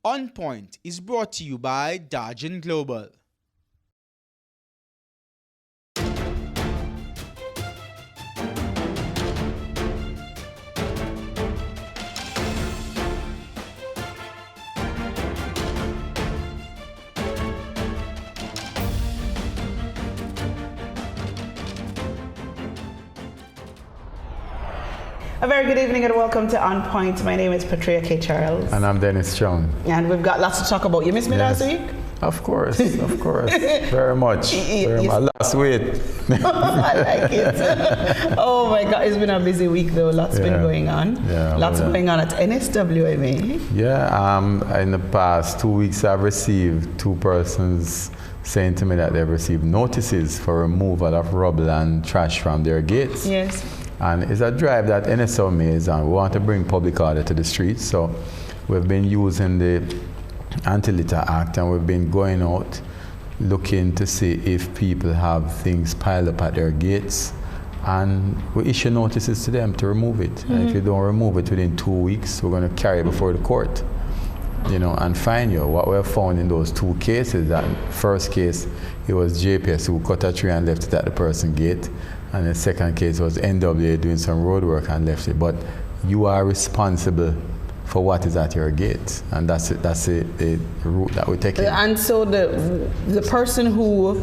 On Point is brought to you by Dargin Global. A very good evening and welcome to On Point. My name is Patria K. Charles. And I'm Dennis Chung. And we've got lots to talk about. You missed me last week? Of course. Very much. I lost weight. I like it. Oh my God, it's been a busy week though. Lots been going on. Lots going on at NSWMA. Yeah, in the past 2 weeks I've received 2 persons saying to me that they've received notices for removal of rubble and trash from their gates. Yes. And it's a drive that NSWMA is on. We want to bring public order to the streets, so we've been using the Anti-Litter Act and we've been going out looking to see if people have things piled up at their gates, and we issue notices to them to remove it. And if you don't remove it within 2 weeks, we're going to carry it before the court, and fine you. What we have found in those 2 cases, that first case, it was JPS who cut a tree and left it at the person's gate. And the second case was NWA doing some road work and left it. But you are responsible for what is at your gate, and that's it. That's the route that we're taking. And so the person who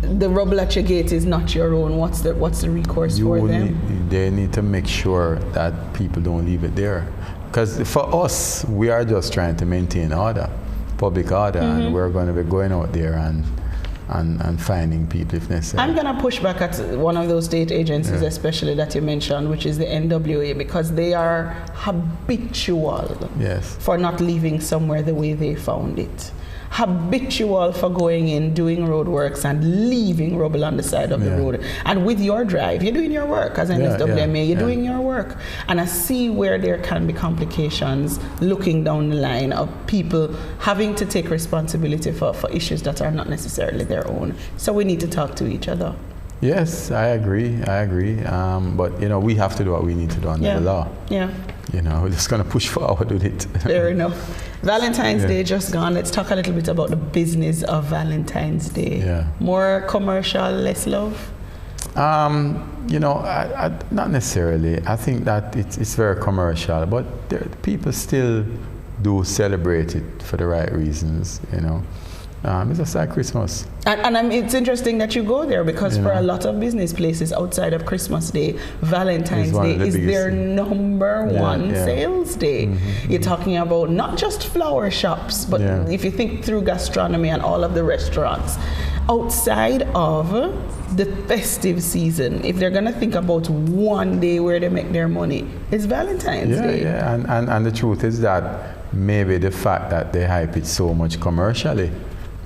the rubble at your gate is not your own. What's the recourse for them? They need to make sure that people don't leave it there, because for us, we are just trying to maintain order, public order, and we're going to be going out there and finding people if necessary. I'm going to push back at one of those state agencies, especially that you mentioned, which is the NWA, because they are habitual for not leaving somewhere the way they found it. Habitual for going in, doing road works and leaving rubble on the side of the road. And with your drive, you're doing your work as NSWMA, you're doing your work. And I see where there can be complications looking down the line of people having to take responsibility for issues that are not necessarily their own. So we need to talk to each other. Yes, I agree. But we have to do what we need to do under the law. Yeah. We're just going to push forward with it. Fair enough. Valentine's Day just gone. Let's talk a little bit about the business of Valentine's Day. Yeah. More commercial, less love? Not necessarily. I think that it's very commercial, but people still do celebrate it for the right reasons, It's just like Christmas. And it's interesting that you go there, because for a lot of business places outside of Christmas Day, Valentine's Day is their number one sales day. You're talking about not just flower shops, but if you think through gastronomy and all of the restaurants, outside of the festive season, if they're going to think about one day where they make their money, it's Valentine's Day. Yeah, and the truth is that maybe the fact that they hype it so much commercially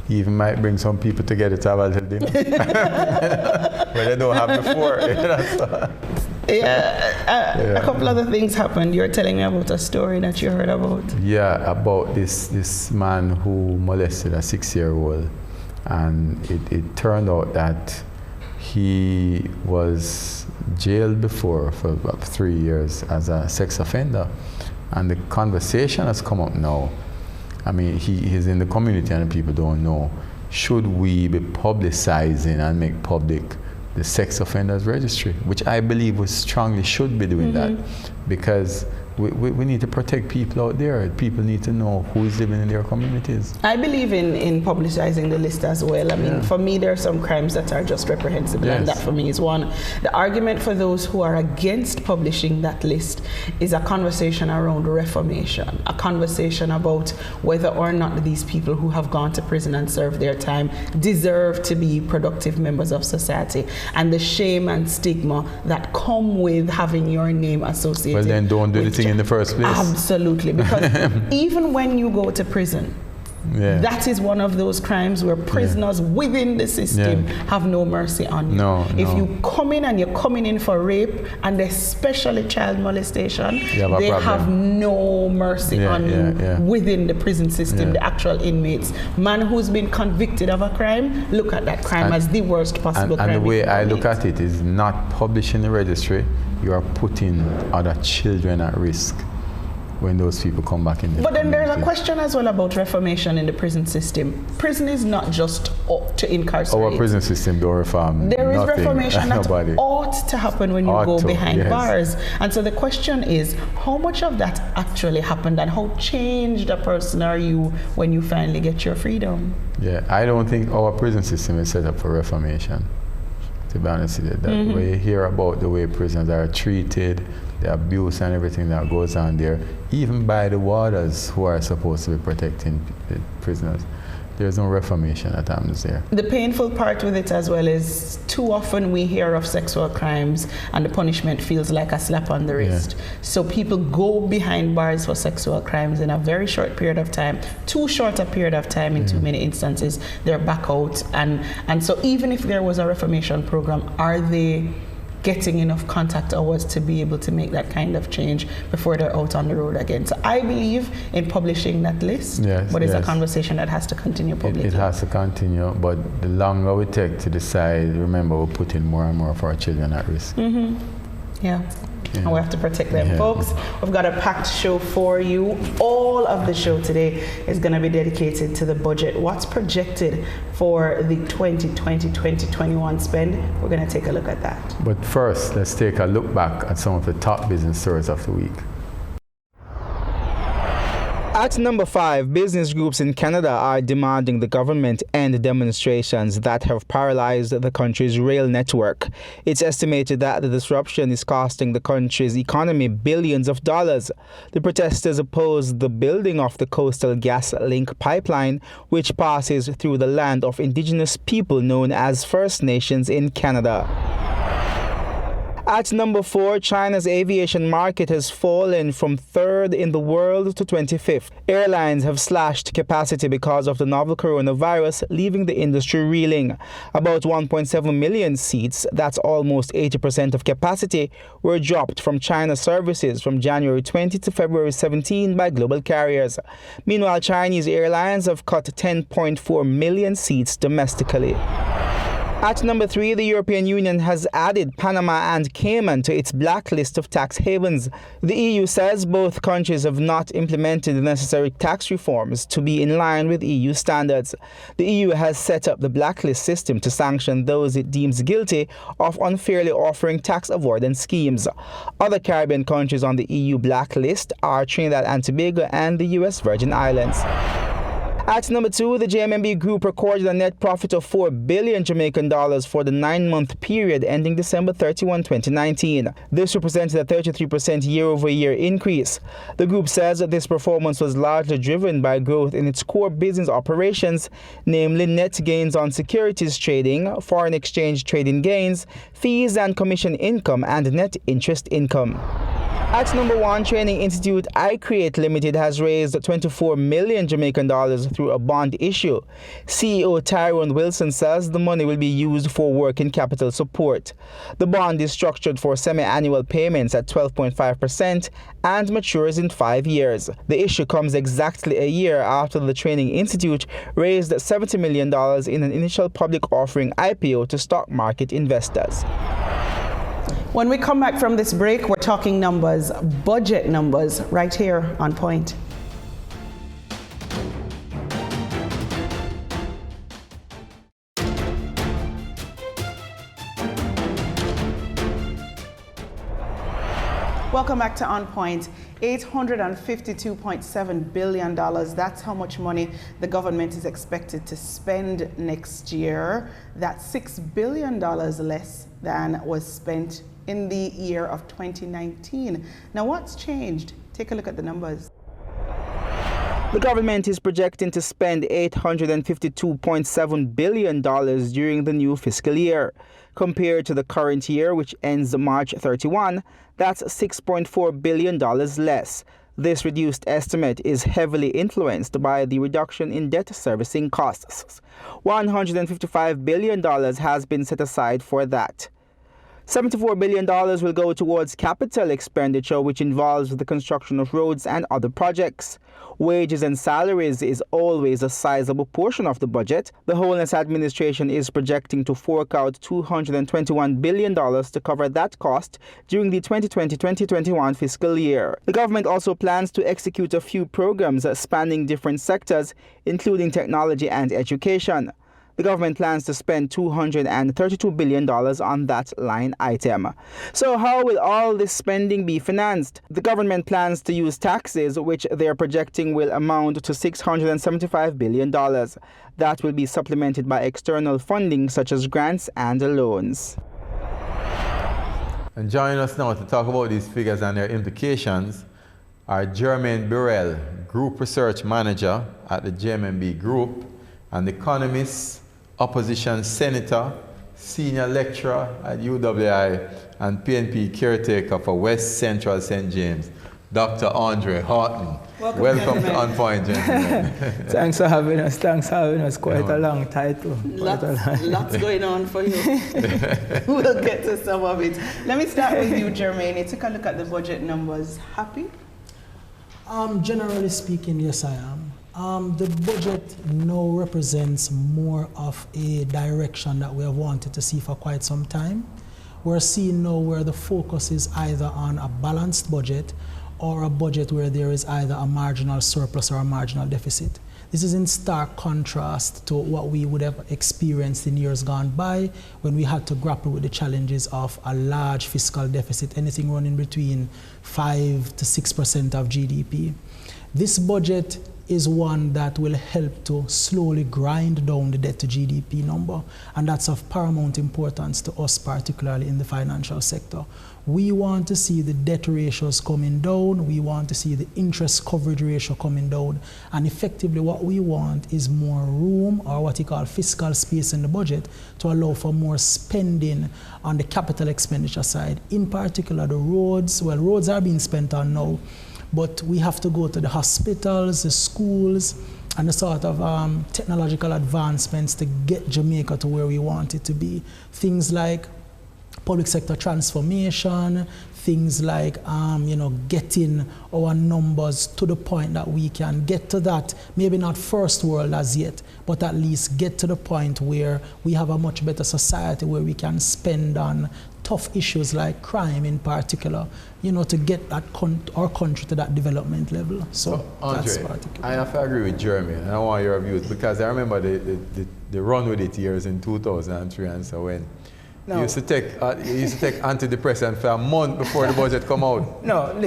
even might bring some people together to have a little dinner where they don't have before. A couple other things happened. You were telling me about a story that you heard about. Yeah, about this man who molested a 6-year-old, and it turned out that he was jailed before for about 3 years as a sex offender, and the conversation has come up now. I mean, he's in the community and people don't know. Should we be publicizing and make public the sex offenders registry? Which I believe we strongly should be doing that, because we need to protect people out there. People need to know who is living in their communities. I believe in publicizing the list as well. I mean, for me, there are some crimes that are just reprehensible, and that for me is one. The argument for those who are against publishing that list is a conversation around reformation, a conversation about whether or not these people who have gone to prison and served their time deserve to be productive members of society, and the shame and stigma that come with having your name associated. Well, then don't do the thing in the first place. Absolutely, because even when you go to prison, that is one of those crimes where prisoners within the system have no mercy on you. If you come in and you're coming in for rape and especially child molestation, they have no mercy on you within the prison system, the actual inmates. Man who's been convicted of a crime, look at that crime as the worst possible crime. And the way I look at it is not publishing the registry, you are putting other children at risk. when those people come back in the But then community. there's a question as well about reformation in the prison system. Prison is not just to incarcerate. Our prison system don't reform. There is nothing. reformation that Nobody. ought to happen when you Ought go to, behind yes. bars. And so the question is, how much of that actually happened and how changed a person are you when you finally get your freedom? Yeah, I don't think our prison system is set up for reformation, to be honest with you. That we hear about the way prisoners are treated, the abuse and everything that goes on there, even by the warders who are supposed to be protecting the prisoners. There's no reformation that happens there. The painful part with it as well is too often we hear of sexual crimes and the punishment feels like a slap on the wrist. Yeah. So people go behind bars for sexual crimes in a very short period of time, too short a period of time in too many instances, they're back out. And so even if there was a reformation program, are they getting enough contact hours to be able to make that kind of change before they're out on the road again? So I believe in publishing that list, but it's a conversation that has to continue publicly. It has to continue, but the longer we take to decide, remember we're putting more and more of our children at risk. Yeah. And we have to protect them. Folks, we've got a packed show for you. All of the show today is going to be dedicated to the budget. What's projected for the 2020-2021 spend? We're going to take a look at that. But first, let's take a look back at some of the top business stories of the week. At number 5, business groups in Canada are demanding the government end demonstrations that have paralyzed the country's rail network. It's estimated that the disruption is costing the country's economy billions of dollars. The protesters oppose the building of the Coastal Gas Link pipeline, which passes through the land of Indigenous people known as First Nations in Canada. At number 4, China's aviation market has fallen from 3rd in the world to 25th. Airlines have slashed capacity because of the novel coronavirus, leaving the industry reeling. About 1.7 million seats, that's almost 80% of capacity, were dropped from China services from January 20 to February 17 by global carriers. Meanwhile, Chinese airlines have cut 10.4 million seats domestically. At number 3, the European Union has added Panama and Cayman to its blacklist of tax havens. The EU says both countries have not implemented the necessary tax reforms to be in line with EU standards. The EU has set up the blacklist system to sanction those it deems guilty of unfairly offering tax avoidance schemes. Other Caribbean countries on the EU blacklist are Trinidad and Tobago and the US Virgin Islands. At number 2, the JMMB Group recorded a net profit of 4 billion Jamaican dollars for the 9-month period ending December 31, 2019. This represented a 33% year-over-year increase. The group says that this performance was largely driven by growth in its core business operations, namely net gains on securities trading, foreign exchange trading gains, fees and commission income, and net interest income. At number 1, training institute iCreate Limited has raised 24 million Jamaican dollars through a bond issue. CEO Tyrone Wilson says the money will be used for working capital support. The bond is structured for semi-annual payments at 12.5% and matures in 5 years. The issue comes exactly a year after the training institute raised $70 million in an initial public offering IPO to stock market investors. When we come back from this break, we're talking numbers, budget numbers, right here on Point. Welcome back to On Point. $852.7 billion. That's how much money the government is expected to spend next year. That's $6 billion less than was spent in the year of 2019. Now, what's changed? Take a look at the numbers. The government is projecting to spend $852.7 billion during the new fiscal year. Compared to the current year, which ends March 31, that's $6.4 billion less. This reduced estimate is heavily influenced by the reduction in debt servicing costs. $155 billion has been set aside for that. $74 billion will go towards capital expenditure, which involves the construction of roads and other projects. Wages and salaries is always a sizable portion of the budget. The Holness administration is projecting to fork out $221 billion to cover that cost during the 2020-2021 fiscal year. The government also plans to execute a few programs spanning different sectors, including technology and education. The government plans to spend $232 billion on that line item. So how will all this spending be financed? The government plans to use taxes, which they are projecting will amount to $675 billion. That will be supplemented by external funding such as grants and loans. And joining us now to talk about these figures and their implications are Jermaine Burrell, Group Research Manager at the JMMB Group, and economist, opposition senator, senior lecturer at UWI, and PNP caretaker for West Central St. James, Dr. Andre Horton. Welcome to On Point, gentlemen. Thanks for having us. Quite a long title. Lots going on for you. We'll get to some of it. Let me start with you, Jermaine. Take a look at the budget numbers. Happy? Generally speaking, yes, I am. The budget now represents more of a direction that we have wanted to see for quite some time. We're seeing now where the focus is either on a balanced budget or a budget where there is either a marginal surplus or a marginal deficit. This is in stark contrast to what we would have experienced in years gone by when we had to grapple with the challenges of a large fiscal deficit, anything running between 5 to 6% of GDP. This budget is one that will help to slowly grind down the debt to GDP number, and that's of paramount importance to us, particularly in the financial sector. We want to see the debt ratios coming down, we want to see the interest coverage ratio coming down, and effectively what we want is more room, or what you call fiscal space in the budget, to allow for more spending on the capital expenditure side. In particular, the roads, well, roads are being spent on now, but we have to go to the hospitals, the schools, and the sort of technological advancements to get Jamaica to where we want it to be. Things like public sector transformation, things like getting our numbers to the point that we can get to that, maybe not first world as yet, but at least get to the point where we have a much better society where we can spend on tough issues like crime in particular, to get that our country to that development level. So Andre, that's particular. I have to agree with Jeremy, and I want your views, because I remember the run with it years in 2003 and so when you used to take antidepressant for a month before the budget come out.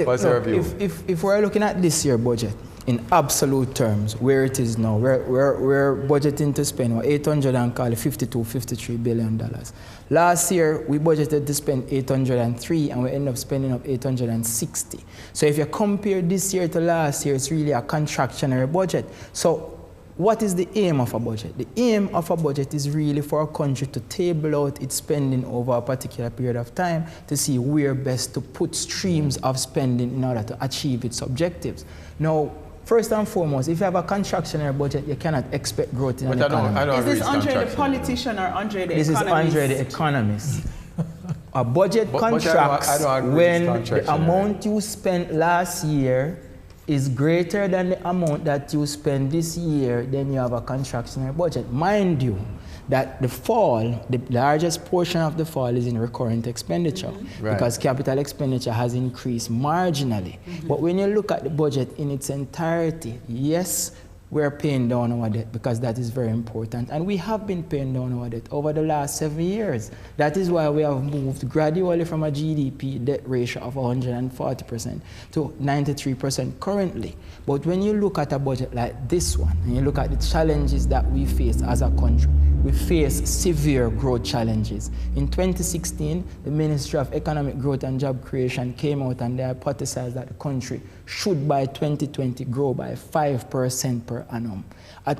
What's your view? If we're looking at this year's budget, in absolute terms, where it is now, we're budgeting to spend $53 billion. Last year, we budgeted to spend 803, and we end up spending up 860. So if you compare this year to last year, it's really a contractionary budget. So what is the aim of a budget? The aim of a budget is really for a country to table out its spending over a particular period of time to see where best to put streams of spending in order to achieve its objectives. Now, first and foremost, if you have a contractionary budget, you cannot expect growth in the economy. Is this Andre the politician or Andre the economist? This is Andre the economist. A budget contracts when the amount you spent last year is greater than the amount that you spend this year, then you have a contractionary budget. Mind you, that the largest portion of the fall is in recurrent expenditure, because capital expenditure has increased marginally. But when you look at the budget in its entirety, yes, we're paying down our debt, because that is very important. And we have been paying down our debt over the last 7 years. That is why we have moved gradually from a GDP debt ratio of 140% to 93% currently. But when you look at a budget like this one, and you look at the challenges that we face as a country, we face severe growth challenges. In 2016, the Ministry of Economic Growth and Job Creation came out and they hypothesized that the country should by 2020 grow by 5% per annum.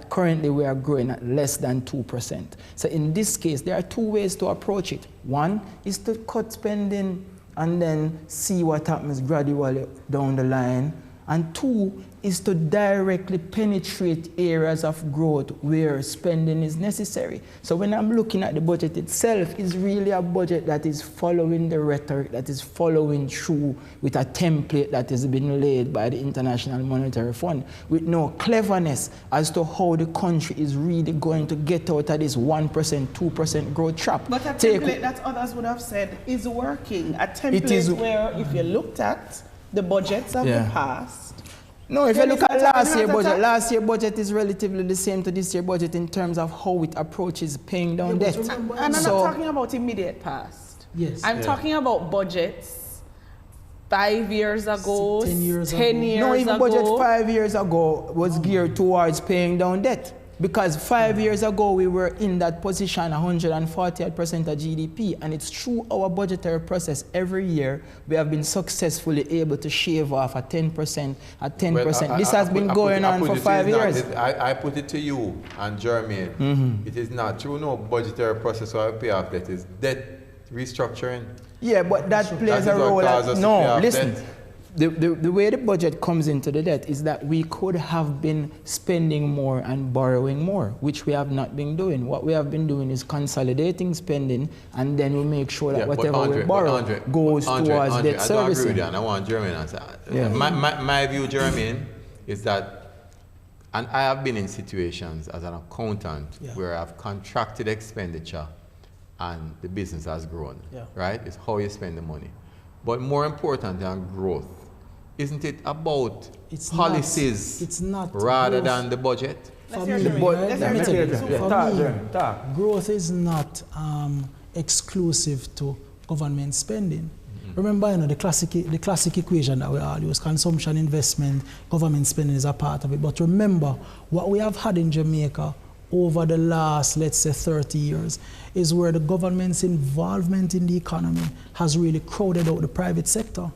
Currently, we are growing at less than 2%. So in this case, there are two ways to approach it. One is to cut spending and then see what happens gradually down the line And 2 is to directly penetrate areas of growth where spending is necessary. So when I'm looking at the budget itself, it's really a budget that is following the rhetoric, that is following through with a template that has been laid by the International Monetary Fund, with no cleverness as to how the country is really going to get out of this 1%, 2% growth trap. But a template that others would have said is working. A template where, if you looked at the budgets of the past, no, if you look at last year's budget is relatively the same to this year's budget in terms of how it approaches paying down debt. And I'm not talking about immediate past. Yes. I'm talking about budgets 5 years ago, 10 years ago. No, even budget 5 years ago was geared towards paying down debt. Because 5 years ago, we were in that position, 148% of GDP, and it's through our budgetary process every year we have been successfully able to shave off a 10%, a 10%. Well, this has been going on for 5 years. I put it to you and Jermaine. It is not through no budgetary process where we pay off debt. It's debt restructuring. Yeah, but that plays a role. No, listen. The way the budget comes into the debt is that we could have been spending more and borrowing more, which we have not been doing. What we have been doing is consolidating spending, and then we make sure that whatever we borrow goes towards debt servicing. I don't agree with that. I want Jermaine to answer. Yeah. My view, Jermaine, is that, and I have been in situations as an accountant where I've contracted expenditure and the business has grown, right? It's how you spend the money. But more important than growth, isn't it about policies rather than the budget? Growth is not exclusive to government spending. Remember, the classic equation that we all use: consumption, investment, government spending is a part of it. But remember, what we have had in Jamaica over the last, let's say, 30 years is where the government's involvement in the economy has really crowded out the private sector.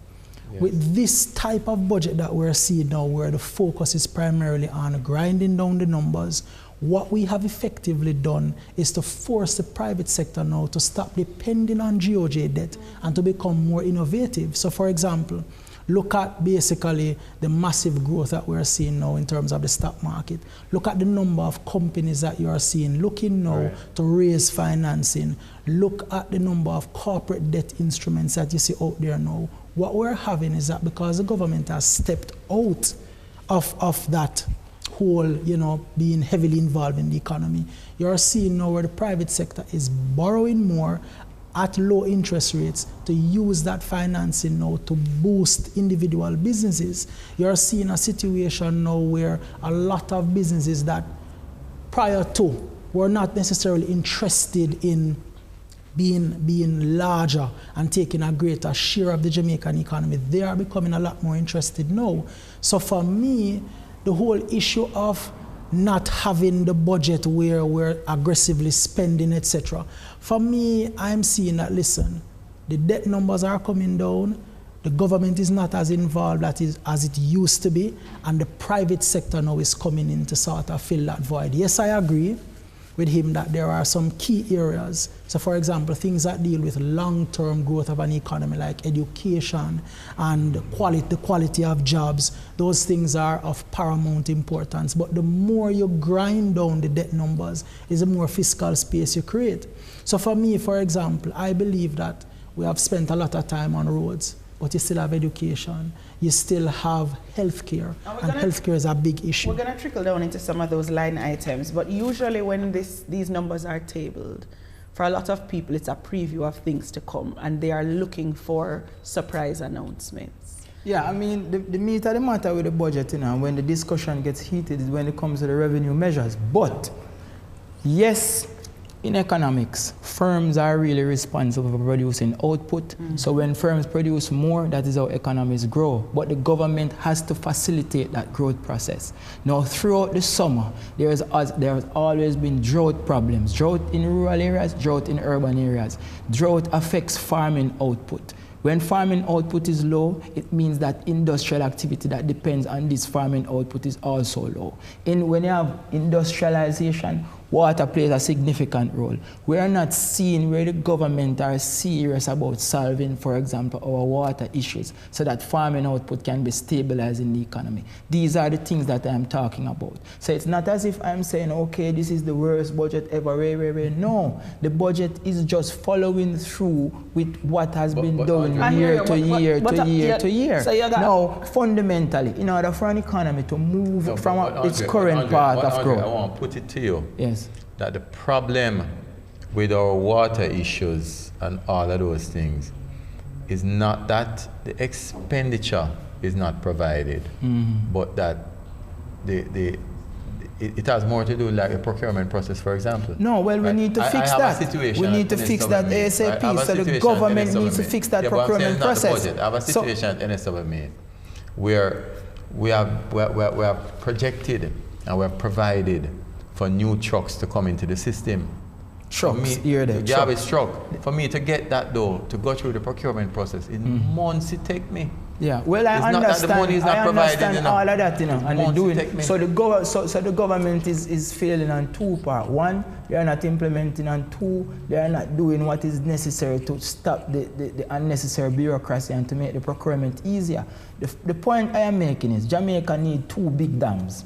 Yes. With this type of budget that we're seeing now, where the focus is primarily on grinding down the numbers, what we have effectively done is to force the private sector now to stop depending on GOJ debt and to become more innovative. So, for example, look at basically the massive growth that we're seeing now in terms of the stock market. Look at the number of companies that you are seeing looking now to raise financing. Look at the number of corporate debt instruments that you see out there now. What we're having is that because the government has stepped out of that whole, being heavily involved in the economy, you're seeing now where the private sector is borrowing more at low interest rates to use that financing now to boost individual businesses. You're seeing a situation now where a lot of businesses that prior to were not necessarily interested in being larger and taking a greater share of the Jamaican economy, they are becoming a lot more interested now. So for me, the whole issue of not having the budget where we're aggressively spending, etc. For me, I'm seeing that, listen, the debt numbers are coming down, the government is not as involved as it used to be, and the private sector now is coming in to sort of fill that void. Yes, I agree with him that there are some key areas. So for example, things that deal with long-term growth of an economy like education and the quality of jobs, those things are of paramount importance. But the more you grind down the debt numbers is the more fiscal space you create. So for me, for example, I believe that we have spent a lot of time on roads, but you still have education, you still have healthcare, and healthcare is a big issue. We're going to trickle down into some of those line items, but usually when these numbers are tabled, for a lot of people, it's a preview of things to come, and they are looking for surprise announcements. Yeah, I mean, the meat of the matter with the budget, when the discussion gets heated is when it comes to the revenue measures. But, yes, in economics, firms are really responsible for producing output. So when firms produce more, that is how economies grow. But the government has to facilitate that growth process. Now, throughout the summer, there has always been drought problems. Drought in rural areas, drought in urban areas. Drought affects farming output. When farming output is low, it means that industrial activity that depends on this farming output is also low. When you have industrialization, water plays a significant role. We are not seeing where the government are serious about solving, for example, our water issues so that farming output can be stabilized in the economy. These are the things that I'm talking about. So it's not as if I'm saying, okay, this is the worst budget ever. No, the budget is just following through with what has been done year to year to year. So now, fundamentally, in order for an economy to move from its current path of growth. I want to put it to you. Yes. That the problem with our water issues and all of those things is not that the expenditure is not provided, but that it has more to do like a procurement process, for example. No, well, we need to fix that. We need to fix that ASAP. So the government needs to fix that procurement process. I have a situation at NSWMA where we have projected and we have provided for new trucks to come into the system. Trucks, have a truck. For me to get that though, to go through the procurement process, in months it take me. Yeah, well, I understand all of that, and they're doing. So the government is failing on two parts. One, they are not implementing, and two, they are not doing what is necessary to stop the unnecessary bureaucracy and to make the procurement easier. The point I am making is Jamaica need 2 big dams.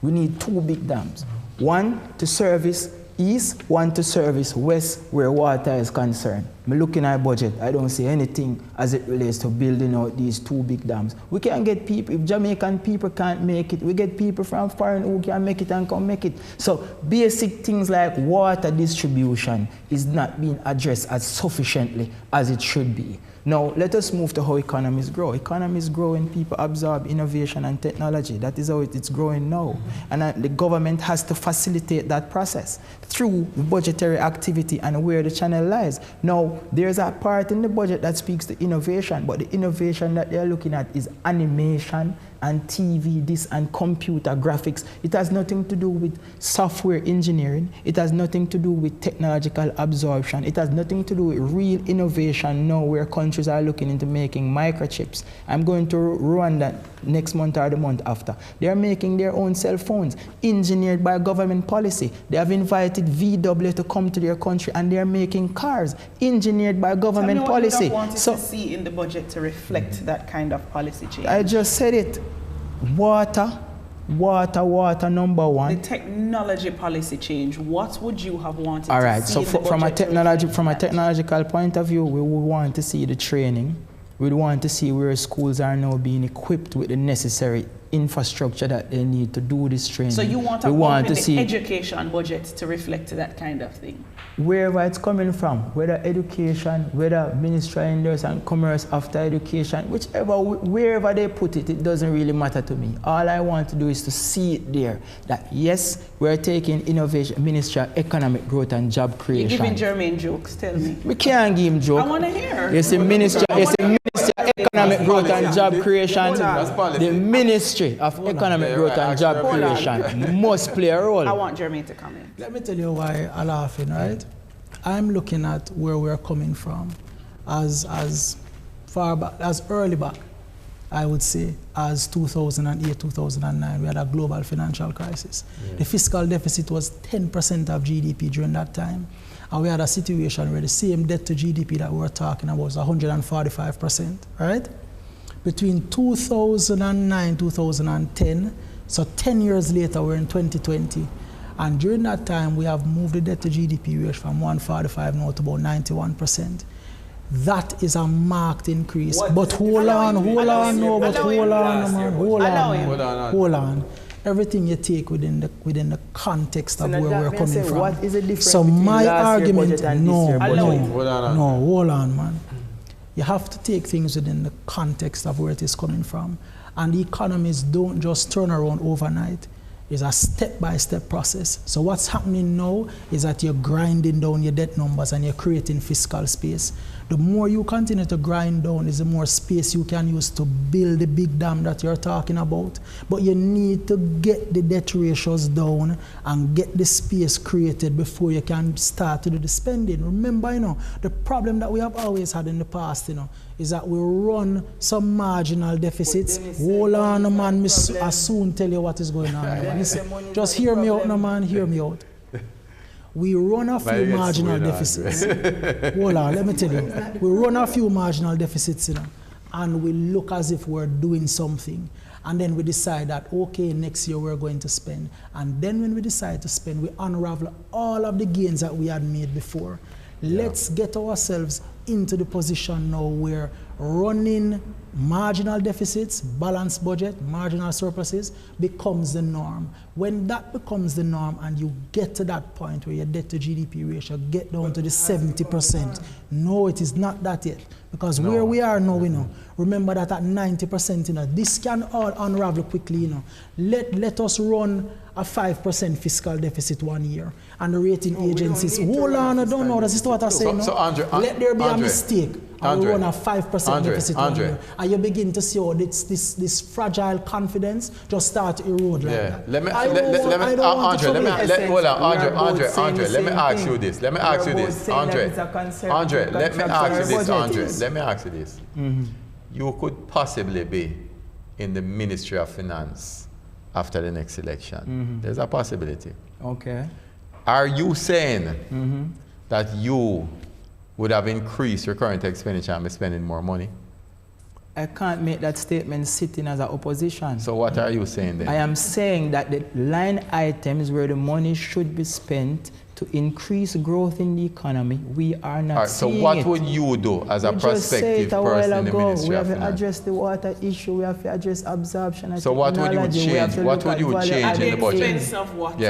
We need 2 big dams. One to service east, one to service west where water is concerned. I'm looking at budget, I don't see anything as it relates to building out these 2 big dams. We can get people, if Jamaican people can't make it, we get people from foreign who can make it and come make it. So basic things like water distribution is not being addressed as sufficiently as it should be. Now, let us move to how economies grow. Economies grow when people absorb innovation and technology. That is how it's growing now. And the government has to facilitate that process through budgetary activity and where the channel lies. Now, there's a part in the budget that speaks to innovation, but the innovation that they're looking at is animation and TV, this and computer graphics. It has nothing to do with software engineering. It has nothing to do with technological absorption. It has nothing to do with real innovation now where countries are looking into making microchips. I'm going to Rwanda next month or the month after. They are making their own cell phones, engineered by government policy. They have invited VW to come to their country and they are making cars, engineered by government policy. What you to see in the budget to reflect that kind of policy change? I just said it. Water, number one. The technology policy change, what would you have wanted All right, to see so in the from a budget technological point of view, we would want to see the training. We'd want to see where schools are now being equipped with the necessary infrastructure that they need to do this training. So you want to see education budget to reflect that kind of thing? Wherever it's coming from, whether education, whether Ministry of Industry and Commerce after education, wherever they put it, it doesn't really matter to me. All I want to do is to see it there, that yes, we're taking innovation, Ministry of Economic Growth and Job Creation. You're giving Jermaine jokes, tell me. We can't give him jokes. I want to hear. It's the Ministry of Economic Growth and Job Creation. The Ministry of Economic Growth and Job Creation must play a role. I want Jermaine to come in. Let me tell you why I'm laughing, right? I'm looking at where we're coming from as far back, as early back, I would say, as 2008, 2009, we had a global financial crisis. Yeah. The fiscal deficit was 10% of GDP during that time. And we had a situation where the same debt to GDP that we were talking about was 145%, right? Between 2009, 2010, so 10 years later, we're in 2020. And during that time, we have moved the debt to GDP ratio from 145 now to about 91%. That is a marked increase. But hold on. Everything you take within the context of where we're coming from. What is the difference so my argument, hold on, man. You have to take things within the context of where it is coming from. And the economies don't just turn around overnight. It's a step-by-step process. So what's happening now is that you're grinding down your debt numbers and you're creating fiscal space. The more you continue to grind down is the more space you can use to build the big dam that you're talking about. But you need to get the debt ratios down and get the space created before you can start to do the spending. Remember, the problem that we have always had in the past, is that we run some marginal deficits. Hold on, man, I soon tell you what is going on. Listen, just hear me out, man, hear me out. We run a few marginal deficits. Hold on, let me tell you. We run a few marginal deficits, and we look as if we're doing something. And then we decide that, okay, next year we're going to spend. And then when we decide to spend, we unravel all of the gains that we had made before. Let's get ourselves into the position now where running marginal deficits, balanced budget, marginal surpluses becomes the norm. When that becomes the norm and you get to that point where your debt to GDP ratio get down to the 70%, no, it is not that yet. Because where we are now, remember that at 90%, this can all unravel quickly, Let us run a 5% fiscal deficit 1 year. And the rating agencies, hold on, I don't know, that's what I say. So Andre, let there be a mistake. And we run a 5% deficit 1 year. And you begin to see how this fragile confidence just start to erode like that. Let me ask you this. You could possibly be in the Ministry of Finance after the next election. There's a possibility. Okay. Are you saying that you would have increased your current expenditure and be spending more money? I can't make that statement sitting as an opposition. So what are you saying then? I am saying that the line items where the money should be spent to increase growth in the economy, we are not seeing it. So what would you do as a prospective person in the Ministry of Finance? We have to address the water issue, we have to address absorption and so what would you change? What would you change in the budget?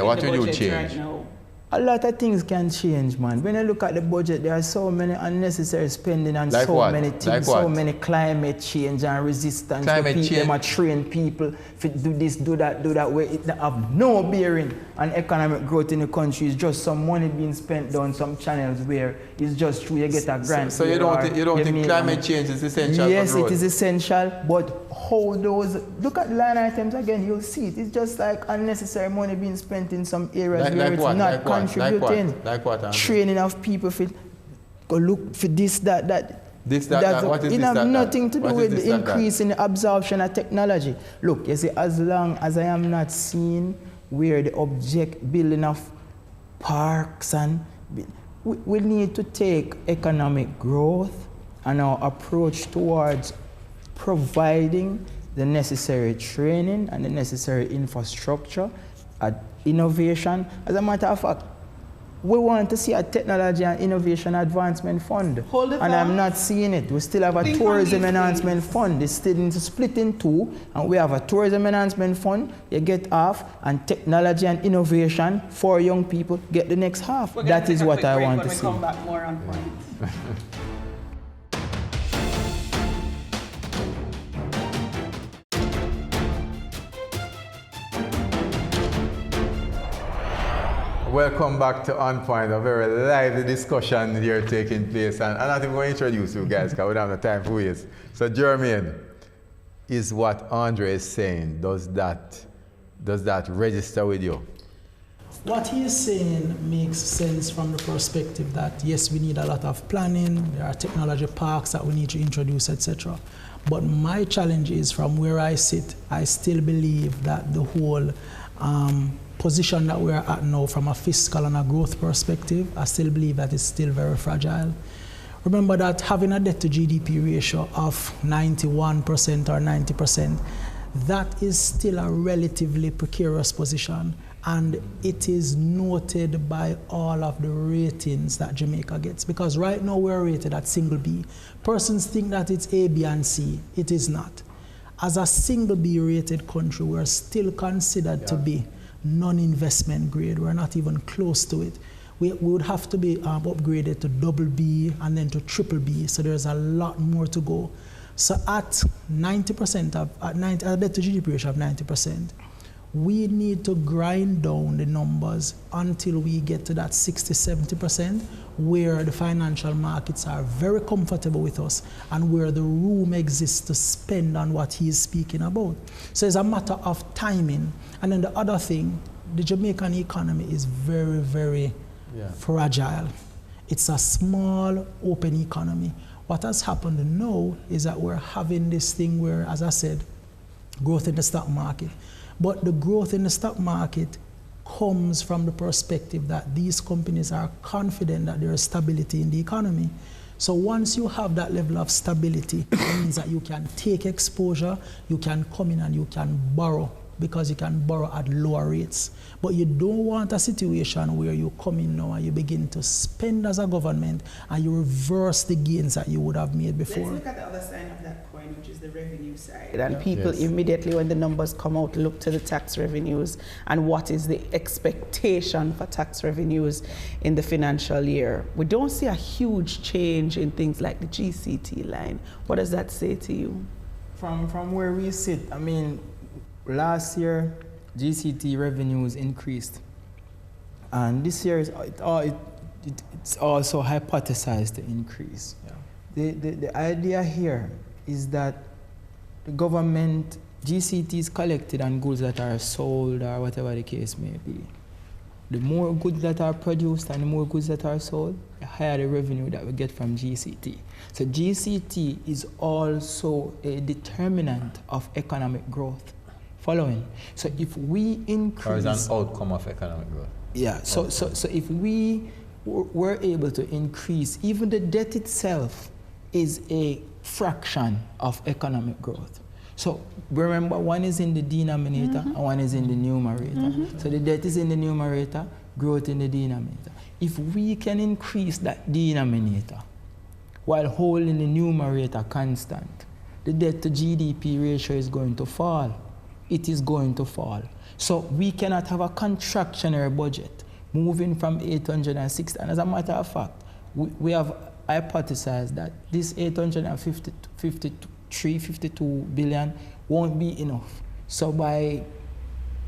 What would you change? Right now? A lot of things can change, man. When you look at the budget, there are so many unnecessary spending and many things, so many climate change and resistance. Them are train people to do this, do that, where it have no bearing on economic growth in the country. It's just some money being spent down some channels where it's just true you get a grant. So you don't think climate change is essential? Yes, it is essential, but how those, look at the line items again, you'll see it. It's just like unnecessary money being spent in some areas where it's not contributing. Like what? Training of people for go look for this, that. What is it this, has nothing to do with the increase in the absorption of technology. Look, you see, as long as I am not seeing where the building of parks and we need to take economic growth and our approach towards providing the necessary training and the necessary infrastructure and innovation. As a matter of fact, we want to see a technology and innovation advancement fund. And I'm not seeing it. We still have a tourism enhancement fund. It's still split in two. And we have a tourism enhancement fund, you get half, and technology and innovation for young people get the next half. That is what I want to see. Come back more on point. Welcome back to On Point, a very lively discussion here taking place. And I think we're going to introduce you guys because we don't have the time for it. So Jermaine, is what Andre is saying, does that register with you? What he is saying makes sense from the perspective that yes, we need a lot of planning, there are technology parks that we need to introduce, etc. But my challenge is from where I sit, I still believe that the whole position that we're at now from a fiscal and a growth perspective, I still believe that it's still very fragile. Remember that having a debt to GDP ratio of 91% or 90%, that is still a relatively precarious position, and it is noted by all of the ratings that Jamaica gets. Because right now we're rated at single B. Persons think that it's A, B, and C. It is not. As a single B rated country, we're still considered to be non-investment grade. We're not even close to it. We would have to be upgraded to double B and then to triple B, so there's a lot more to go. So at 90%, at debt to GDP ratio of 90%, we need to grind down the numbers until we get to that 60-70% where the financial markets are very comfortable with us and where the room exists to spend on what he is speaking about. So it's a matter of timing. And then the other thing, the Jamaican economy is very, very fragile. It's a small, open economy. What has happened now is that we're having this thing where, as I said, growth in the stock market. But the growth in the stock market comes from the perspective that these companies are confident that there is stability in the economy. So once you have that level of stability, it means that you can take exposure, you can come in and you can borrow, because you can borrow at lower rates. But you don't want a situation where you come in now and you begin to spend as a government and you reverse the gains that you would have made before. Let's look at the other side of that coin, which is the revenue side. And people immediately, when the numbers come out, look to the tax revenues and what is the expectation for tax revenues in the financial year. We don't see a huge change in things like the GCT line. What does that say to you? From where we sit, I mean, last year, GCT revenues increased, and this year it's also hypothesized to increase. Yeah. The idea here is that the government, GCT is collected on goods that are sold or whatever the case may be. The more goods that are produced and the more goods that are sold, the higher the revenue that we get from GCT. So GCT is also a determinant of economic growth. Following. So if we increase... Or is an outcome of economic growth. Yeah, so if we were able to increase, even the debt itself is a fraction of economic growth. So remember, one is in the denominator and one is in the numerator. So the debt is in the numerator, growth in the denominator. If we can increase that denominator while holding the numerator constant, the debt to GDP ratio is going to fall. It is going to fall. So we cannot have a contractionary budget moving from 860. And as a matter of fact, we have hypothesized that this 52 billion won't be enough. So by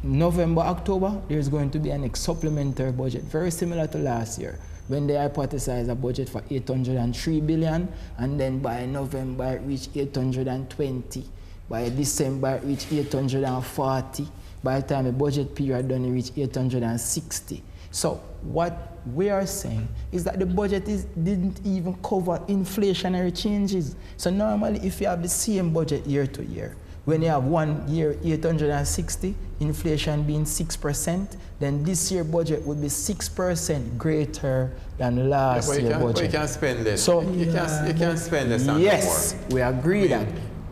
November, October, there's going to be a supplementary budget, very similar to last year, when they hypothesized a budget for 803 billion, and then by November it reached 820. By December, it reached 840. By the time the budget period done, it reached 860. So what we are saying is that the budget didn't even cover inflationary changes. So normally, if you have the same budget year to year, when you have 1 year 860, inflation being 6%, then this year budget would be 6% greater than last year budget. But you can spend less. So you can spend less and yes, more. we agree that.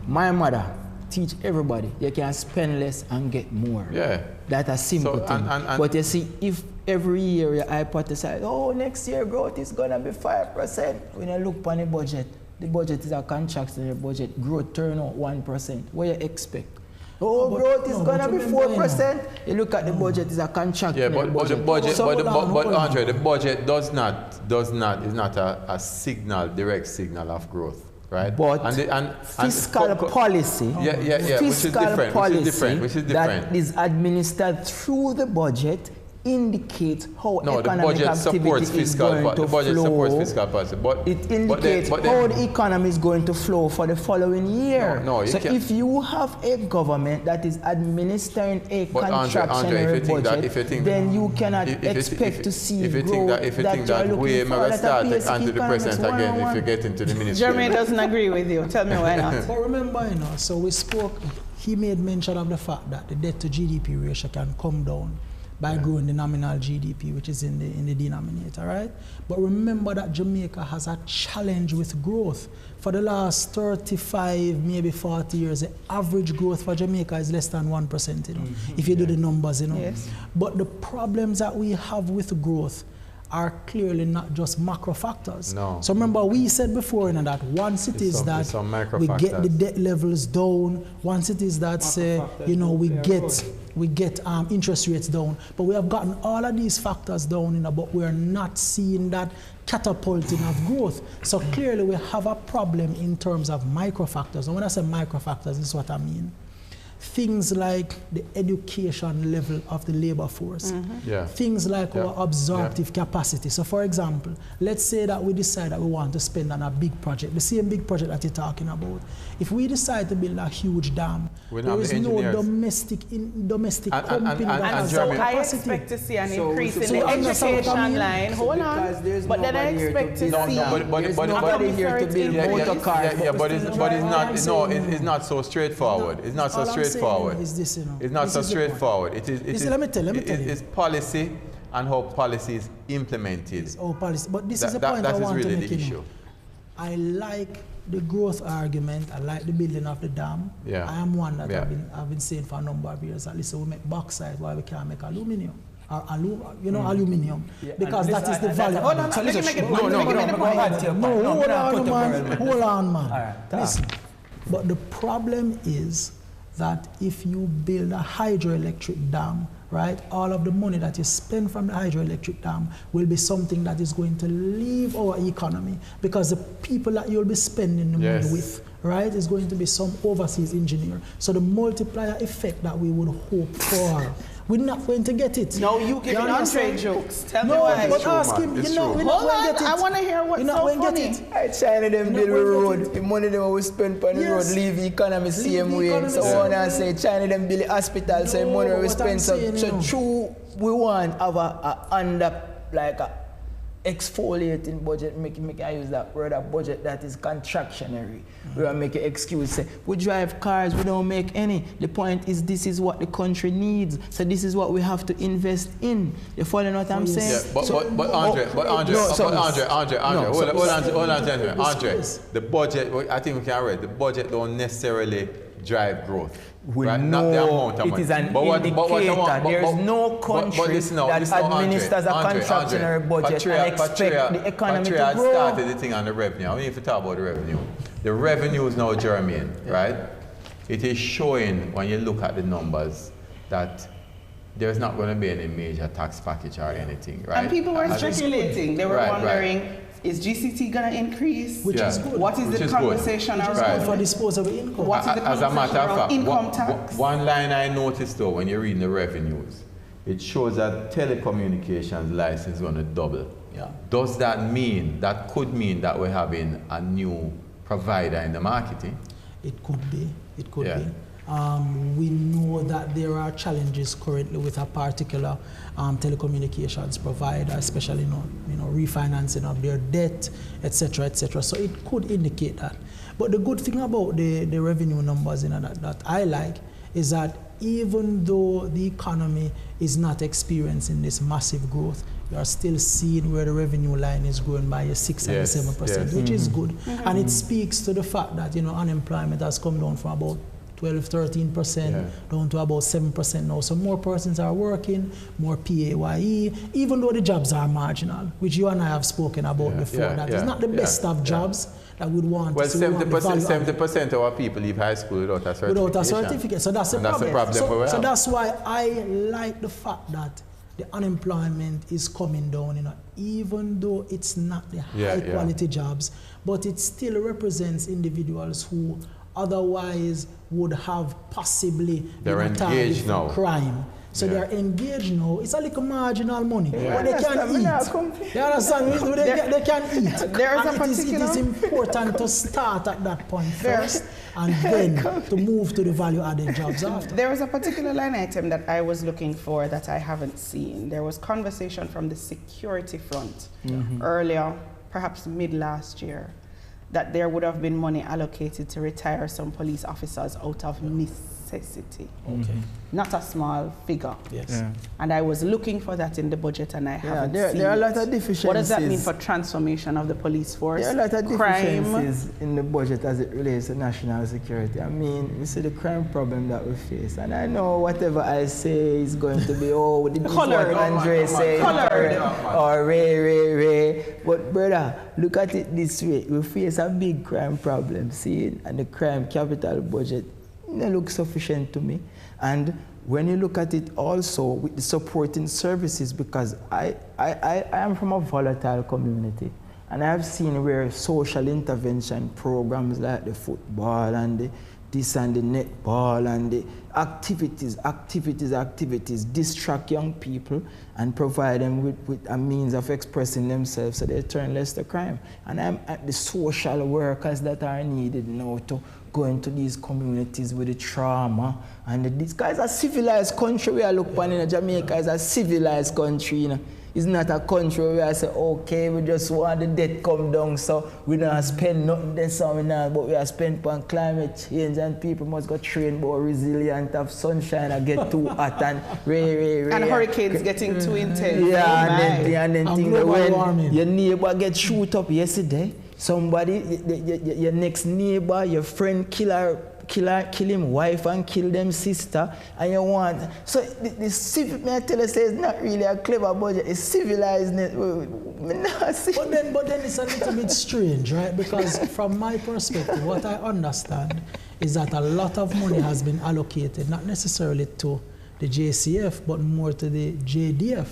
My mother teach everybody you can spend less and get more. Yeah. That's a simple thing. But you see, if every year you hypothesize, oh, next year growth is going to be 5%, when you look upon the budget is a contractionary budget, growth turn out 1%. What do you expect? Oh, growth is going to be 4%. You look at the budget, is a contractionary budget. But Andre, the budget is not a signal, direct signal of growth. Right, but fiscal policy, which is different, that is administered through the budget indicates how economic activity is going to flow. The budget supports fiscal policy, but it indicates how the economy is going to flow for the following year. So if you have a government that is administering a contractionary budget, then you cannot expect to see growth if you think that we may start to answer the president again if you get into the ministry. Jeremy doesn't agree with you. Tell me why not. But remember, so we spoke, he made mention of the fact that the debt to GDP ratio can come down by growing the nominal GDP, which is in the denominator, right? But remember that Jamaica has a challenge with growth. For the last 35, maybe 40 years, the average growth for Jamaica is less than 1%, if you do the numbers, Yes. But the problems that we have with growth are clearly not just macro factors. No. So remember, we said before that once it is that we get the debt levels down, once it is that we get interest rates down, but we have gotten all of these factors down, but we are not seeing that catapulting of growth. So clearly we have a problem in terms of micro factors. And when I say micro factors, this is what I mean. Things like the education level of the labor force, things like our absorptive capacity. So for example, let's say that we decide that we want to spend on a big project, the same big project that you're talking about. If we decide to build a huge dam, there is no domestic company that has that capacity. I expect to see an increase in the education line. Hold on. But then I expect to see... There's nobody here to build motor cars. But it's not so straightforward. It's not so straightforward. straightforward. Is this, it's not so straightforward. Let me tell you. It's policy and how policy is implemented. It's all policy. But this is the point I want really to make. The issue. I like the growth argument. I like the building of the dam. Yeah. I am one that I've been saying for a number of years. At least we make bauxite while we can't make aluminium. Or aluminium. Yeah, because that is the value. Hold on, hold on, man. Right, listen. But the problem is that if you build a hydroelectric dam, right, all of the money that you spend from the hydroelectric dam will be something that is going to leave our economy, because the people that you'll be spending the money with, right, is going to be some overseas engineer. So the multiplier effect that we would hope for, we're not going to get it. No, you give Andre jokes. Tell me no, why. But ask him, we're not going to get it. I want to hear what's so funny. China them build road. The money they we spend on the road leave the economy same way. So I want to say China them build the hospital, so the money we spend. So true, we want have a under like a exfoliating budget, make I use that word, a budget that is contractionary. We don't make an excuse, say, we drive cars, we don't make any. The point is this is what the country needs, so this is what we have to invest in. You following what I'm saying? Yeah, but Andre, hold on, gentlemen. Andre, the budget, I think we can read, the budget don't necessarily drive growth. Right? Not the amount of money. It is an indicator. There is no country that administers a contractionary budget and expect the economy to grow. Started the thing on the revenue. I mean, if you talk about the revenue. The revenue is now germane, right? It is showing, when you look at the numbers, that there's not going to be any major tax package or anything, right? And people were speculating. They were wondering, is GCT going to increase? Which is good. What is the conversation around? For disposable income. What is the As a matter of fact, income tax? one line I noticed though, when you're reading the revenues, it shows that telecommunications license is going to double. Yeah. Does that mean, that could mean that we're having a new provider in the marketing? It could be. It could be. We know that there are challenges currently with a particular telecommunications provider, especially refinancing of their debt, etc., etc. So it could indicate that. But the good thing about the revenue numbers that I like is that even though the economy is not experiencing this massive growth, you are still seeing where the revenue line is growing by 6 and 7%, which is good. And it speaks to the fact that unemployment has come down from about 12–13% down to about 7% now. So more persons are working, more PAYE, even though the jobs are marginal, which you and I have spoken about before. That is not the best of jobs that we'd want. Well, 70% of our people leave high school without a certificate. Without a certificate, so that's the problem. So that's why I like the fact that the unemployment is coming down, even though it's not the high quality jobs, but it still represents individuals who otherwise would have possibly they're engaged now. Crime. So they're engaged now. It's a little marginal money, but they can eat. You understand? They can eat. It is important to start at that point first, and then to move to the value-added jobs after. There was a particular line item that I was looking for that I haven't seen. There was conversation from the security front earlier, perhaps mid last year, that there would have been money allocated to retire some police officers out of necessity. Not a small figure. And I was looking for that in the budget and I haven't seen there are a lot of deficiencies. What does that mean for transformation of the police force? There are a lot of deficiencies in the budget as it relates to national security. I mean, you see the crime problem that we face. And I know whatever I say is going to be, colored. Andre say, or Ray. But brother, look at it this way. We face a big crime problem, see, and the crime capital budget doesn't look sufficient to me. And when you look at it also with the supporting services, because I am from a volatile community, and I have seen where social intervention programs like the football and the this and the netball and the activities distract young people and provide them with a means of expressing themselves so they turn less to crime. And I'm at the social workers that are needed now to go into these communities with the trauma. And these guys are civilized country. We are looking upon in Jamaica as a civilized country. It's not a country where I say, okay, we just want the debt come down, so we don't spend nothing this summer now, but we are spend on climate change and people must go train more resilient, have sunshine and get too hot and rain. And hurricanes getting too intense. Yeah, and then thing when warming. Your neighbor get shoot up yesterday, somebody, your next neighbor, your friend kill him wife and kill them sister, and you want so the civil, may I tell you, say it's not really a clever budget, it's civilized. But then it's a little bit strange, right? Because from my perspective, what I understand is that a lot of money has been allocated, not necessarily to the JCF, but more to the JDF.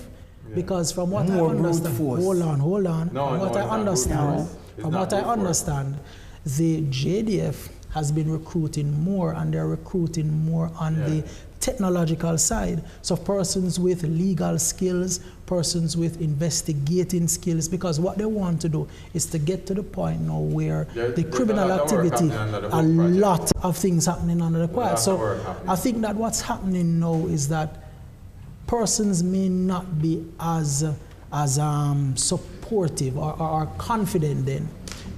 Yeah. Because from what I understand, hold on. From what I understand, the JDF has been recruiting more, and they're recruiting more on the technological side. So persons with legal skills, persons with investigating skills, because what they want to do is to get to the point now where the criminal activity, a lot of things happening under the quiet. So I think that what's happening now is that persons may not be as supportive or confident then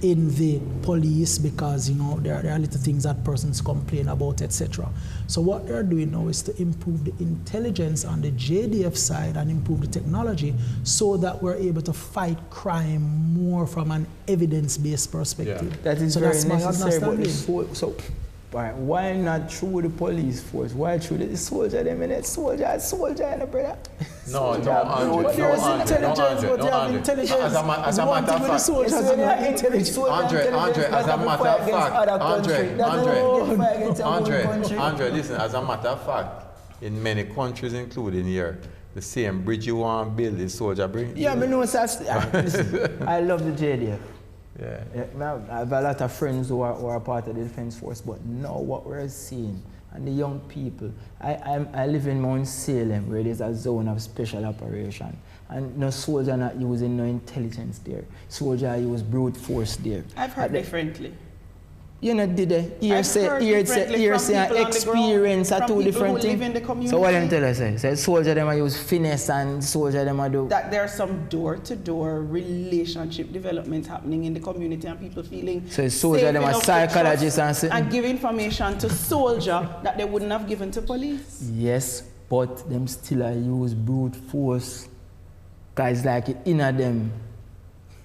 in the police, because there are little things that persons complain about, etc. So what they're doing now is to improve the intelligence on the JDF side and improve the technology so that we're able to fight crime more from an evidence-based perspective. Yeah. That is so very that's necessary. So why not through the police force? Why through the soldier? Them in it, soldier, brother. No, Andre. But there is intelligence, but you have intelligence. As a matter of fact, Andre, listen, as a matter of fact, in many countries, including here, the same bridge you want to build is soldier bridge. Yeah, I know, listen, I love the JDF. Yeah. I have a lot of friends who are part of the defense force, but now what we're seeing, and the young people, I live in Mount Salem, where there's a zone of special operation, and no soldier not using no intelligence there. Soldier use brute force there. I've heard differently. You know, did they? Hearsay and experience are two different things. So what them tell us? Say soldier them use finesse and soldier them do. That there are some door-to-door relationship development happening in the community and people feeling so soldier them are psychologists and give information to soldier that they wouldn't have given to police. Yes, but them still use brute force. Guys like it inner them.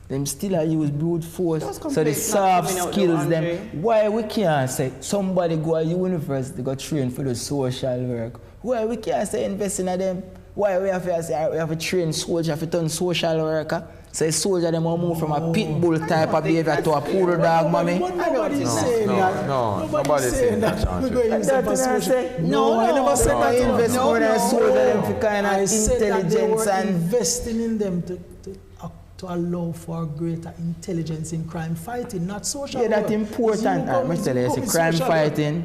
Them still use brute force. So the soft skills them. Why we can't say somebody go to university go train for the social work? Why we can't say invest in them? Why we have to say we have to train soldier to turn social worker? Say soldier them will move from a pit bull type of behavior to a poodle dog, mommy. Nobody's saying that. No, nobody's saying that. No, I never said I invest more than soldier them for kind of intelligence and investing in them to allow for greater intelligence in crime fighting, not social work. Yeah, that's important. Crime fighting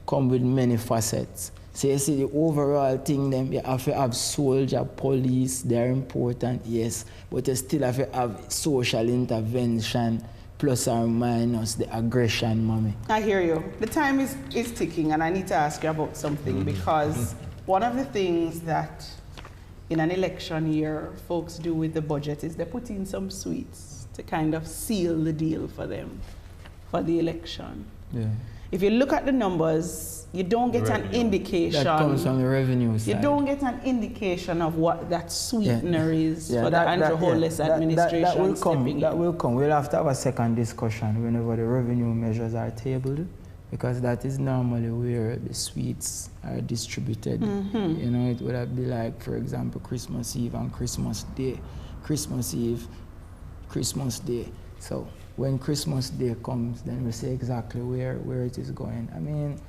come with many facets. So you see the overall thing, them you have to have soldier, police, they're important, yes, but you still have to have social intervention, plus or minus the aggression, mommy. I hear you. The time is ticking, and I need to ask you about something, because one of the things that in an election year folks do with the budget is they put in some sweets to kind of seal the deal for them for the election. Yeah. If you look at the numbers, you don't get an indication. That comes from the revenue side. You don't get an indication of what that sweetener is for the Andrew Holness administration. That will come. We'll have to have a second discussion whenever the revenue measures are tabled, because that is normally where the sweets are distributed. You know, it would be like, for example, Christmas Eve and Christmas Day. Christmas Eve, Christmas Day. So when Christmas Day comes, then we say exactly where it is going. I mean,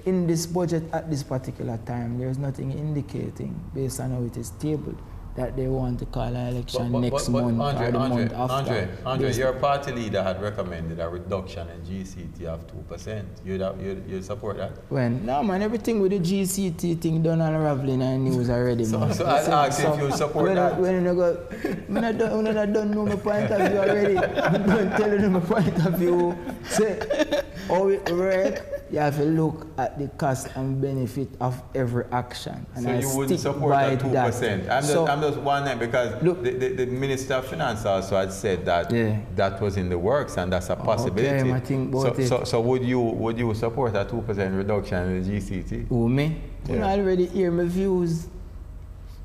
in this budget at this particular time, there's nothing indicating, based on how it is tabled, that they want to call an election next month or the month after. Andre, your party leader had recommended a reduction in GCT of 2%. You support that? When? No, man, everything with the GCT thing done unraveling and news already, man. So I asked if you support that. When you go, I don't know my point of view already. I'm going to tell you my point of view. Say, how it work, you have to look at the cost and benefit of every action. And so you wouldn't support that 2%? I'm just wondering because look, the Minister of Finance also had said that that was in the works and that's a possibility. Okay, I think about it. So would you support a 2% reduction in the GCT? Who, me? Yeah. You already hear my views.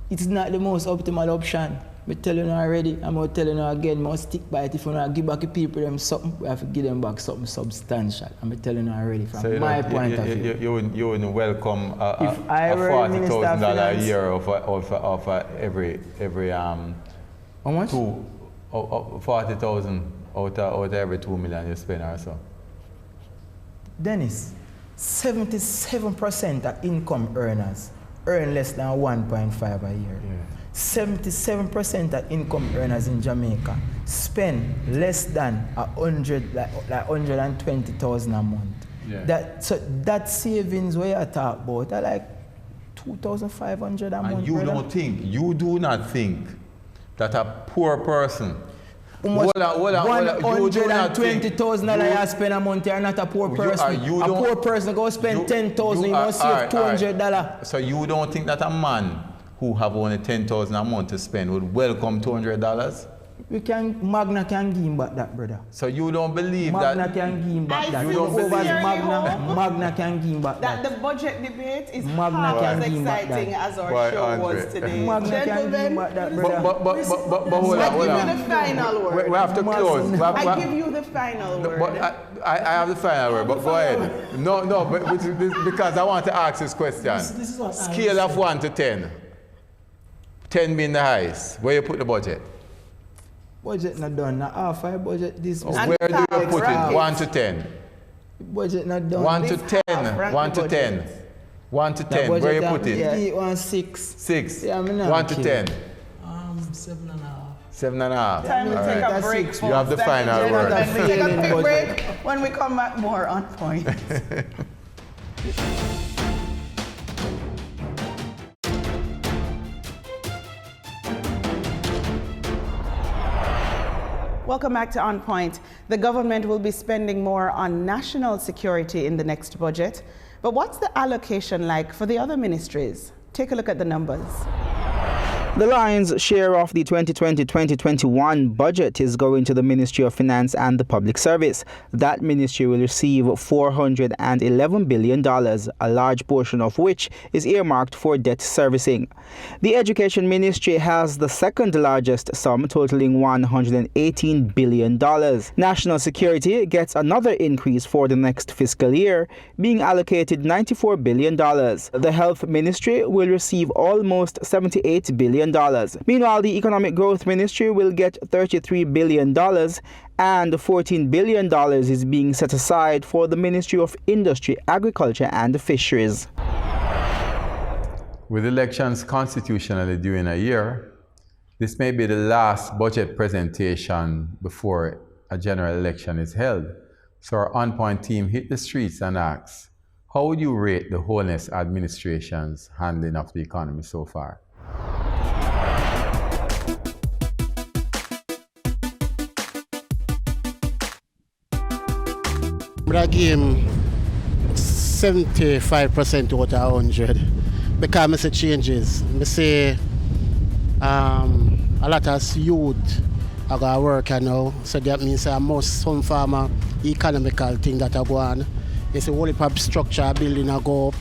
It's not the most optimal option. I'm telling you already, I'm going to tell you again, I must stick by it. If you want to give back the people them something, we have to give them back something substantial. I'm telling you already from so my point of view. You wouldn't welcome a $40,000 a year of every how much? 40,000 out of every 2 million you spend or so. Dennis, 77% of income earners earn less than 1.5 a year. Yeah. 77% of income earners in Jamaica spend less than 120,000 a month. Yeah. That savings where you talk about are like 2,500 a month. And you do not think that a poor person $120,000 you spend a month, you're not a poor person. A poor person go spend $10,000, you must save $200. So you don't think that a man who have only $10,000 a month to spend would welcome $200? Magna can give him back that, brother. So you don't believe Magna can give him back that. You don't believe Magna can give him back that. The budget debate is Magna as exciting as our show was today. Magna can give him back that, brother. But hold on. I give you the final word. We have to close. I give you the final word. But I have the final word, but go ahead. No, but because I want to ask this question. This is what Scale of 1 to 10. 10 being the highest. Where you put the budget? Budget not done. Now half I budget this. Where do you put it? 1 to 10. Budget not done. 1 to 10. 1 to 10. 1 to 10. Where you put it? 6. 6. Yeah, 1 to 10. 7.5. 7.5. Time to take a break. You have the final word. We take a quick break. When we come back, more on point. Welcome back to On Point. The government will be spending more on national security in the next budget. But what's the allocation like for the other ministries? Take a look at the numbers. The lion's share of the 2020-2021 budget is going to the Ministry of Finance and the Public Service. That ministry will receive $411 billion, a large portion of which is earmarked for debt servicing. The Education Ministry has the second largest sum, totaling $118 billion. National Security gets another increase for the next fiscal year, being allocated $94 billion. The Health Ministry will receive almost $78 billion. Meanwhile, the Economic Growth Ministry will get $33 billion and $14 billion is being set aside for the Ministry of Industry, Agriculture and Fisheries. With elections constitutionally due in a year, this may be the last budget presentation before a general election is held. So our On Point team hit the streets and asked, how would you rate the Holness administration's handling of the economy so far? I give him 75% out of 100 because I see changes. I say a lot of youth are going to work now, so that means some form of economical thing that are going on. It's a whole heap of structure building a go up,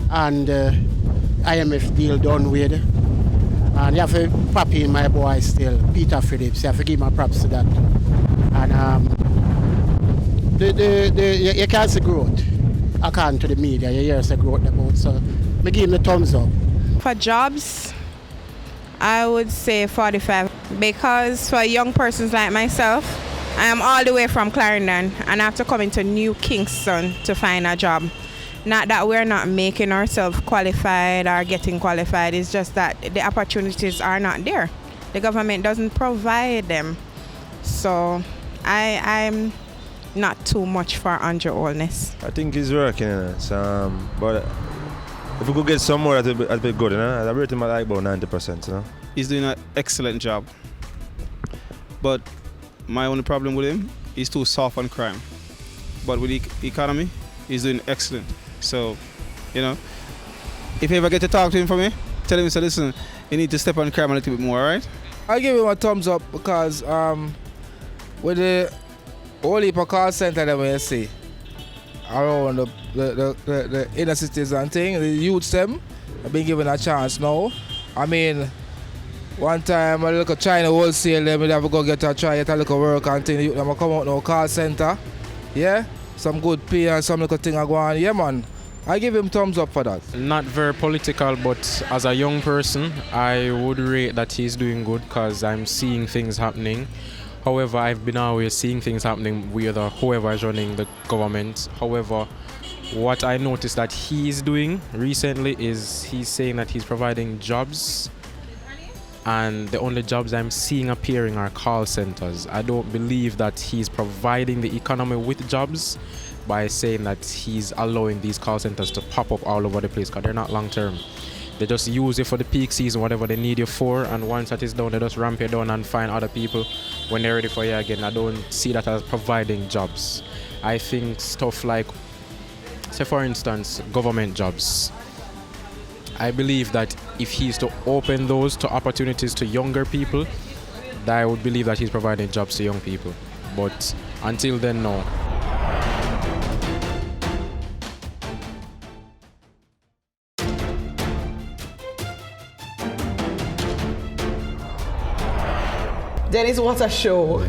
and IMF deal done with. And you have to pop in my boy still, Peter Phillips. You have to give my props to that. And you can't see growth according to the media. You hear the growth about, so I give him the thumbs up. For jobs, I would say 45, because for young persons like myself, I am all the way from Clarendon and I have to come into New Kingston to find a job. Not that we're not making ourselves qualified or getting qualified, it's just that the opportunities are not there. The government doesn't provide them. So I'm not too much for Andrew Holness. I think he's working, but if we could get some more, that'd be good. I rate him at like about 90%. He's doing an excellent job, but my only problem with him, he's too soft on crime. But with the economy, He's doing excellent. So, you know, if you ever get to talk to him for me, tell him, listen, you need to step on crime a little bit more, all right? I give him a thumbs up because with the whole heap of call center that we see around the inner cities and things, the youths them have been given a chance now. I mean, one time a little China wholesale them, we have to go get a little work and thing. The youth them come out now call center, yeah, some good pay and some little thing are going. Yeah, man. I give him thumbs up for that. Not very political, but as a young person, I would rate that he's doing good because I'm seeing things happening. However, I've been always seeing things happening with whoever is running the government. However, what I noticed that he's doing recently is he's saying that he's providing jobs, and the only jobs I'm seeing appearing are call centers. I don't believe that he's providing the economy with jobs by saying that he's allowing these call centers to pop up all over the place, because they're not long term. They just use it for the peak season, whatever they need you for, and once that is done, they just ramp you down and find other people when they're ready for you again. I don't see that as providing jobs. I think stuff like, say for instance, government jobs. I believe that if he's to open those to opportunities to younger people, that I would believe that he's providing jobs to young people. But until then, no. Dennis, what a show.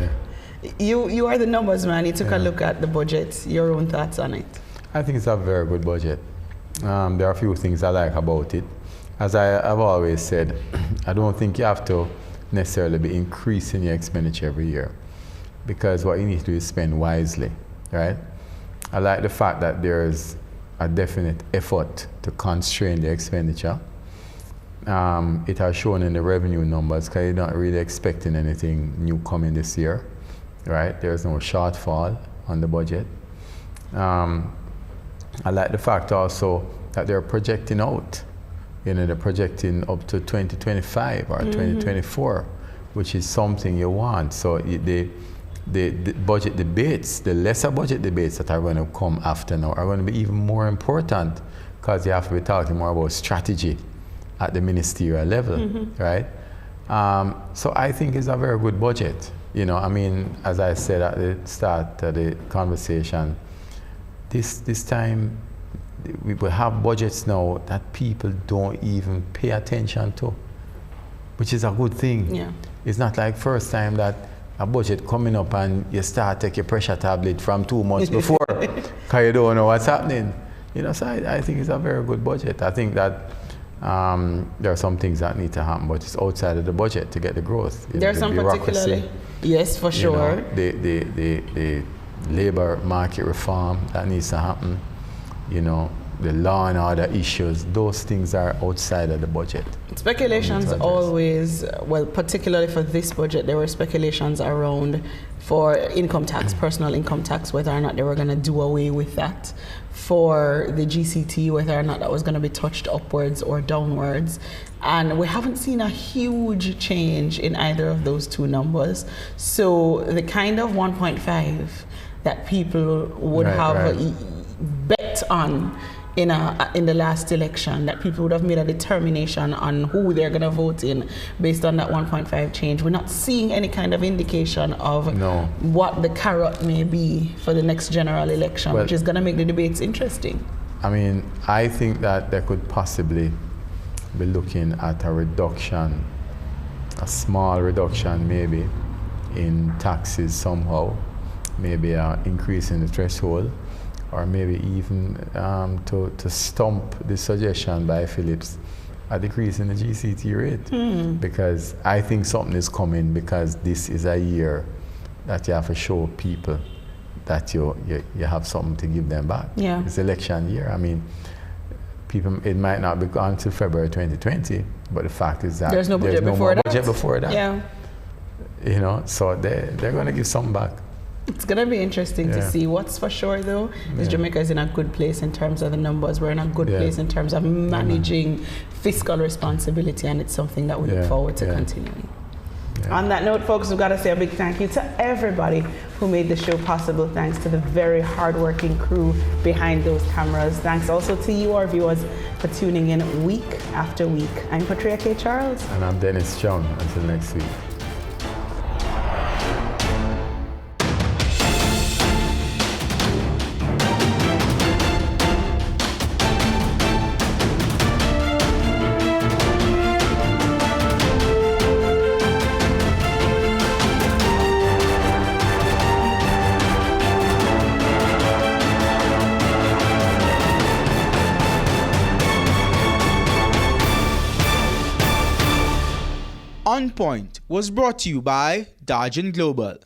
Yeah. You are the numbers man. You took a look at the budget. Your own thoughts on it? I think it's a very good budget. There are a few things I like about it. As I've always said, I don't think you have to necessarily be increasing your expenditure every year, because what you need to do is spend wisely, right? I like the fact that there's a definite effort to constrain the expenditure. It has shown in the revenue numbers, because you're not really expecting anything new coming this year, right? There's no shortfall on the budget. I like the fact also that they're projecting out. You know, they're projecting up to 2025 or 2024, which is something you want. So the budget debates, the lesser budget debates that are going to come after now are going to be even more important, because you have to be talking more about strategy at the ministerial level, right? So I think it's a very good budget. You know, I mean, as I said at the start of the conversation, this time we will have budgets now that people don't even pay attention to, which is a good thing. Yeah. It's not like first time that a budget coming up and you start take your pressure tablet from 2 months before, because you don't know what's happening. You know, so I think it's a very good budget. I think that there are some things that need to happen, but it's outside of the budget to get the growth. There's some particularly, yes, for sure. You know, the labor market reform that needs to happen. You know, the law and order issues, those things are outside of the budget. Speculations always, well, particularly for this budget, there were speculations around for income tax, personal income tax, whether or not they were going to do away with that. For the GCT, whether or not that was going to be touched upwards or downwards. And we haven't seen a huge change in either of those two numbers. So the kind of 1.5 that people would bet on in the last election, that people would have made a determination on who they're going to vote in based on that 1.5 change. We're not seeing any kind of indication of what the carrot may be for the next general election, which is going to make the debates interesting. I mean, I think that they could possibly be looking at a reduction, a small reduction maybe, in taxes somehow, maybe an increase in the threshold, or maybe even to stump the suggestion by Phillips, a decrease in the GCT rate. Because I think something is coming, because this is a year that you have to show people that you have something to give them back. Yeah. It's election year. I mean, people, it might not be gone till February 2020, but the fact is that there's no budget before that. Yeah. You know, so they're going to give something back. It's going to be interesting to see. What's for sure, though, is Jamaica is in a good place in terms of the numbers. We're in a good place in terms of managing fiscal responsibility, and it's something that we look forward to continuing. Yeah. On that note, folks, we've got to say a big thank you to everybody who made the show possible. Thanks to the very hardworking crew behind those cameras. Thanks also to you, our viewers, for tuning in week after week. I'm Patria K. Charles. And I'm Dennis Chung. Until next week. On Point was brought to you by Dargin Global.